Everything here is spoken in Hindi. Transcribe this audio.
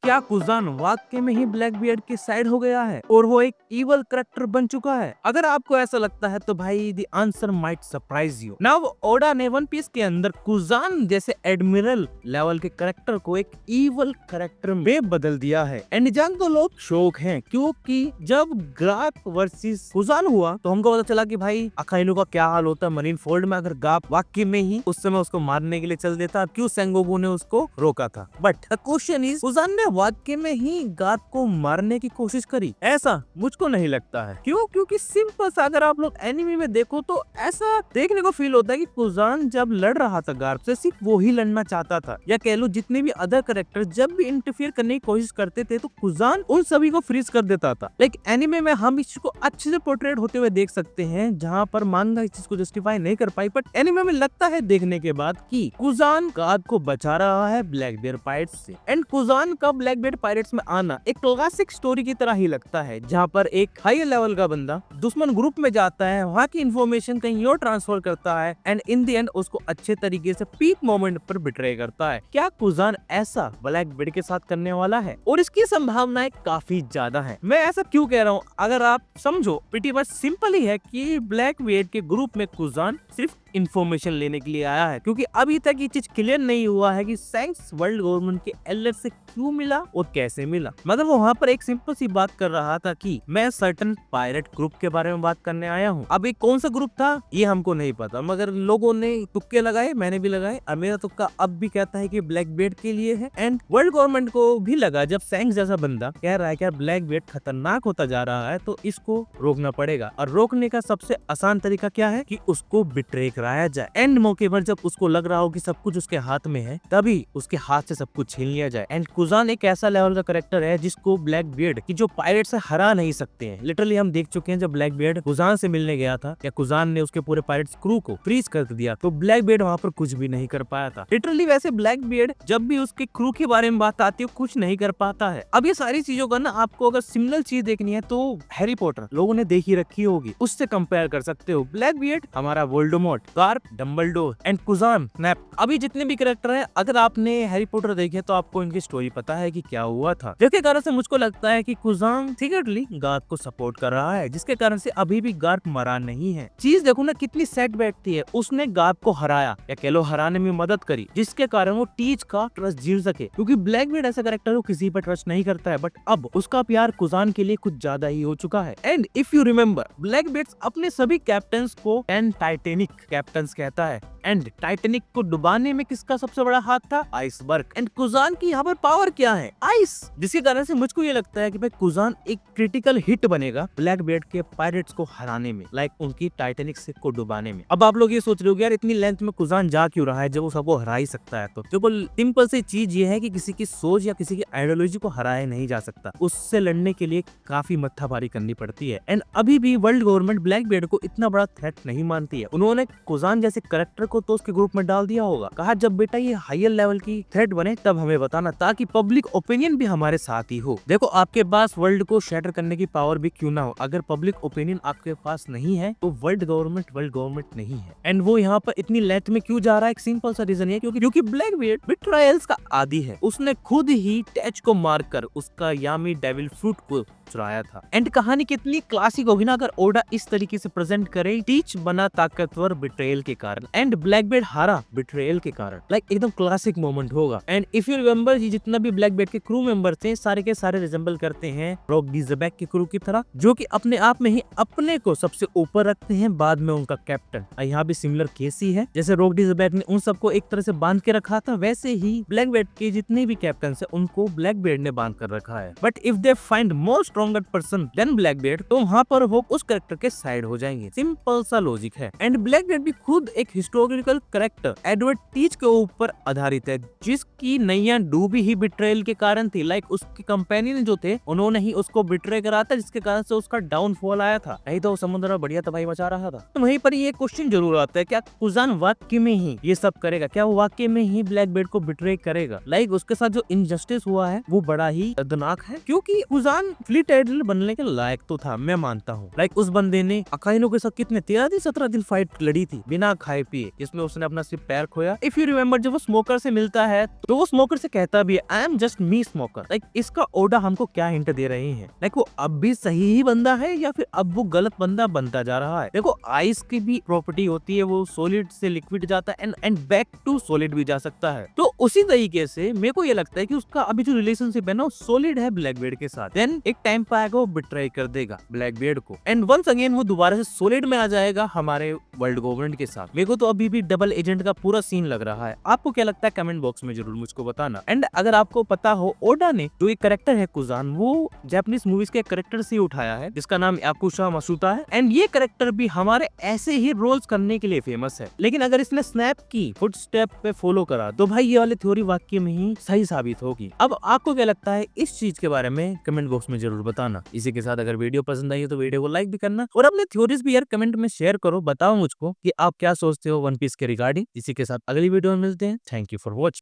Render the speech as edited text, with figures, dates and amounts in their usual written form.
क्या कुजान वाकई में ही ब्लैकबियर्ड की साइड हो गया है और वो एक इवल करेक्टर बन चुका है? अगर आपको ऐसा लगता है तो भाई the answer might surprise you. Now Oda ने वन पीस के अंदर कुजान जैसे एडमिरल लेवल के करेक्टर को एक इवल करेक्टर में बदल दिया है। एंड जान तो लोग शौक हैं क्योंकि जब गाप वर्सेस कुजान हुआ तो हमको पता चला कि भाई अकाइनो का क्या हाल होता है मरीन फोल्ड में अगर गाप वाकई में ही उस समय उसको मारने के लिए चल देता, क्यों सेंगोकू ने उसको रोका था। बट द क्वेश्चन इज कुजान ने वाकई में ही गाप को मारने की कोशिश करी? ऐसा मुझको नहीं लगता है। क्यों? क्योंकि सिंपल सा अगर आप लोग एनिमे में देखो तो ऐसा देखने को फील होता है कि कुजान जब लड़ रहा था गार्प से सिर्फ वो ही लड़ना चाहता था, या कह लो जितने भी अदर कैरेक्टर जब भी इंटरफियर करने की कोशिश करते थे तो कुजान उन सभी को फ्रीज कर देता था। लाइक एनिमे में हम इस चीज को अच्छे से पोर्ट्रेट होते हुए देख सकते हैं, जहाँ पर मांगा इस चीज को जस्टिफाई नहीं कर पाई, बट एनिमे में लगता है देखने के बाद कि कुजान गार्प को बचा रहा है ब्लैकबियर्ड पायरेट्स से। एंड कुजान का ब्लैकबियर्ड पायरेट्स में आना एक क्लासिक स्टोरी की तरह ही लगता है, जहाँ पर एक हाई लेवल का बंदा दुश्मन ग्रुप में जाता है, वहाँ की इंफॉर्मेशन कहीं और ट्रांसफर करता है एंड इन द एंड उसको अच्छे तरीके से पीक मोमेंट पर बिट्रे करता है। क्या कुजान ऐसा ब्लैकबियर्ड के साथ करने वाला है? और इसकी संभावनाएं काफी ज्यादा है। मैं ऐसा क्यों कह रहा हूँ? अगर आप समझो प्रीटी मच सिंपल ही है कि ब्लैकबियर्ड के ग्रुप में कुजान सिर्फ इंफॉर्मेशन लेने के लिए आया है, क्योंकि अभी तक ये चीज क्लियर नहीं हुआ है कि सैंक्स वर्ल्ड गवर्नमेंट के एलर्ट से क्यों मिला और कैसे मिला। मतलब वो वहाँ पर एक सिंपल सी बात कर रहा था कि मैं सर्टन पायरेट ग्रुप के बारे में बात करने आया हूँ। अब एक कौन सा ग्रुप था ये हमको नहीं पता, मगर लोगों ने तुक्के लगाए, मैंने भी लगाए, और मेरा तुक्का अब भी कहता है कि ब्लैकबियर्ड के लिए है। एंड वर्ल्ड गवर्नमेंट को भी लगा जब सैंक्स जैसा बंदा कह रहा है कि ब्लैकबियर्ड खतरनाक होता जा रहा है तो इसको रोकना पड़ेगा, और रोकने का सबसे आसान तरीका क्या है कि उसको बिट्रे कराया जाए। एंड मौके पर जब उसको लग रहा हो कि सब कुछ उसके हाथ में है तभी उसके हाथ से सब कुछ छीन लिया जाए। एंड कुजान एक ऐसा लेवल का कैरेक्टर है जिसको ब्लैकबियर्ड की जो पायरेट से हरा नहीं सकते हैं। लिटरली हम देख चुके हैं जब ब्लैकबियर्ड कुजान से मिलने गया था या कुजान ने उसके पूरे पायरेट्स क्रू को फ्रीज कर दिया तो ब्लैकबियर्ड वहाँ पर कुछ भी नहीं कर पाया था। लिटरली वैसे ब्लैकबियर्ड जब भी उसके क्रू के बारे में बात आती है कुछ नहीं कर पाता है। अब ये सारी चीजों का ना आपको अगर सिमिलर चीज देखनी है तो हैरी पॉटर लोगों ने देखी रखी होगी, उससे कंपेयर कर सकते हो। ब्लैकबियर्ड हमारा Voldemort, Garp, Dumbledore and Kuzan Snape, अभी जितने भी कैरेक्टर हैं अगर आपने हैरी पॉटर देखे तो आपको इनकी स्टोरी पता है कि क्या हुआ था, जिसके कारण से मुझको लगता है कि कुजान सीक्रेटली गार्प को सपोर्ट कर रहा है, जिसके कारण से अभी भी गार्प मरा नहीं है। चीज देखो ना कितनी सेट बैठती है, उसने गार्प को हराया या कह लो हराने में मदद करी, जिसके कारण वो टीच का ट्रस्ट जीत सके, क्योंकि ब्लैकबियर्ड ऐसा कैरेक्टर वो किसी पर ट्रस्ट नहीं करता है, बट अब उसका प्यार कुजान के लिए कुछ ज्यादा ही हो चुका है। एंड इफ यू रिमेम्बर ब्लैकबियर्ड अपने सभी कैप्टन्स को एंड टाइटेनिक कैप्टन्स कहता है, एंड टाइटेनिक को डुबाने में किसका सबसे बड़ा हाथ था? आइसबर्ग। एंड कुजान की यहाँ पर पावर क्या है? आइस, जिसके कारण से मुझको ये लगता है कि भाई कुजान एक क्रिटिकल हिट बनेगा ब्लैकबियर्ड के पायरेट्स को हराने में, लाइक उनकी टाइटेनिक शिप को डुबाने में। अब आप लोग ये सोच रहे हो यार इतनी लेंथ में कुजान जा क्यों रहा है जब वो सबको हरा ही सकता है? तो देखो सिंपल सी चीज ये है कि किसी की सोच या किसी की आइडियोलॉजी को हराया नहीं जा सकता, उससे लड़ने के लिए काफी मत्थाभारी करनी पड़ती है। एंड अभी भी वर्ल्ड गवर्नमेंट ब्लैकबियर्ड को इतना बड़ा थ्रेट नहीं मानती है। उन्होंने कुजान जैसे कैरेक्टर को तो उसके ग्रुप में डाल दिया होगा, कहा जब बेटा ये हायर लेवल की थ्रेट बने तब हमें बताना, ताकि पब्लिक ओपिनियन भी हमारे साथ ही हो। देखो आपके पास वर्ल्ड को शैटर करने की पावर भी क्यों ना हो, अगर पब्लिक ओपिनियन आपके पास नहीं है तो वर्ल्ड गवर्नमेंट नहीं है। एंड वो यहाँ पर इतनी लेंथ में क्यों जा रहा है? एक सिंपल सा रीजन है, क्योंकि ब्लैकबियर्ड बिट्रायल्स का आदी है। उसने खुद ही टैच को मारकर उसका यामी डेविल फ्रूट को चुराया था। एंड कहानी कितनी क्लासिक होगी ना अगर ओडा इस तरीके से प्रेजेंट करे, टीच बना ताकतवर बिट्रेयल के कारण एंड ब्लैकबियर्ड हारा बिट्रेयल के कारण, लाइक एकदम क्लासिक मोमेंट होगा। एंड इफ यू रिमेम्बर जितना भी ब्लैकबियर्ड के क्रू मेंबर थे सारे के सारे रिजेंबल करते हैं रॉक डिजबैक के क्रू की तरह, जो कि अपने आप में ही अपने को सबसे ऊपर रखते हैं, बाद में उनका कैप्टन। यहाँ भी सिमिलर केस ही है, जैसे रॉक डिजबैक ने उन सबको एक तरह से बांध के रखा था, वैसे ही ब्लैकबियर्ड के जितने भी कैप्टन है उनको ब्लैकबियर्ड ने बांध कर रखा है। But if they find more stronger person than Blackbeard तो वहाँ पर वो उस कैरेक्टर के साइड हो जाएंगे। सिंपल सा लॉजिक है। एंड ब्लैकबियर्ड भी खुद एक हिस्टोरिकल कैरेक्टर एडवर्ड टीच के ऊपर आधारित है, जिसकी नैया डूबी ही बिट्रेयल के कारण थी। लाइक उसके कंपेनियन जो थे उन्होंने ही उसको बिट्रे करा था, जिसके कारण से उसका डाउनफॉल आया था, नहीं तो समुद्र में बढ़िया तबाही मचा रहा था। तो वहीं पर ये क्वेश्चन जरूर आता है, क्या कुजान वाकई में ही ये सब करेगा? क्या वो वाकई में ही ब्लैकबियर्ड को बिट्रे करेगा? लाइक उसके साथ जो इनजस्टिस हुआ है वो बड़ा ही दर्दनाक है, क्योंकि कुजान फ्लीट एडमिरल बनने के लायक तो था, मैं मानता हूँ। लाइक उस बंदे ने अकाइनो के साथ कितने 13 दिन 17 दिन फाइट लड़ी थी, थी बिना खाए पिए, जिसमें उसने अपना सिर्फ पैर खोया। इफ यू रिमेम्बर, जब वो स्मोकर से मिलता है तो वो स्मोकर से कहता भी है, I am just me smoker. Like इसका ओडा हमको क्या हिंट दे रहे हैं, लाइक वो अब भी सही ही बंदा है या फिर अब वो गलत बंदा बनता जा रहा है। देखो आइस की भी प्रॉपर्टी होती है, वो सॉलिड से लिक्विड जाता है एंड बैक टू सॉलिड भी जा सकता है। तो उसी तरीके से मेरे को ये लगता है कि उसका अभी जो रिलेशनशिप है ना, सॉलिड है ब्लैकबीयर्ड के साथ। देन एक टाइम पे आएगा वो बिट्राई कर देगा ब्लैकबीयर्ड को एंड वंस अगेन वो दोबारा से सॉलिड में आ जाएगा हमारे वर्ल्ड गवर्नमेंट के साथ। मेरे को तो अभी भी डबल एजेंट का पूरा सीन लग रहा है। आपको क्या लगता है कमेंट बॉक्स में जरूर मुझको बताना। एंड अगर आपको पता हो, ओडा ने जो एक कैरेक्टर है कुजान, वो जापानीज मूवीज के कैरेक्टर से उठाया है जिसका नाम याकुशा मसुता है। एंड ये कैरेक्टर भी हमारे ऐसे ही रोल्स करने के लिए फेमस है। लेकिन अगर इसने स्नैप की फुटस्टेप पे फॉलो करा तो भाई ये वाली थ्योरी वाकई में ही सही साबित होगी। अब आपको क्या लगता है इस चीज के बारे में कमेंट बॉक्स में जरूर बताना। इसी के साथ अगर वीडियो पसंद आई हो तो वीडियो को लाइक भी करना और अपने थ्योरीज भी यार कमेंट में शेयर करो। बताओ मुझको कि आप क्या सोचते हो वन पीस के रिगार्डिंग। इसी के साथ अगली वीडियो में मिलते हैं। Thank you for watching.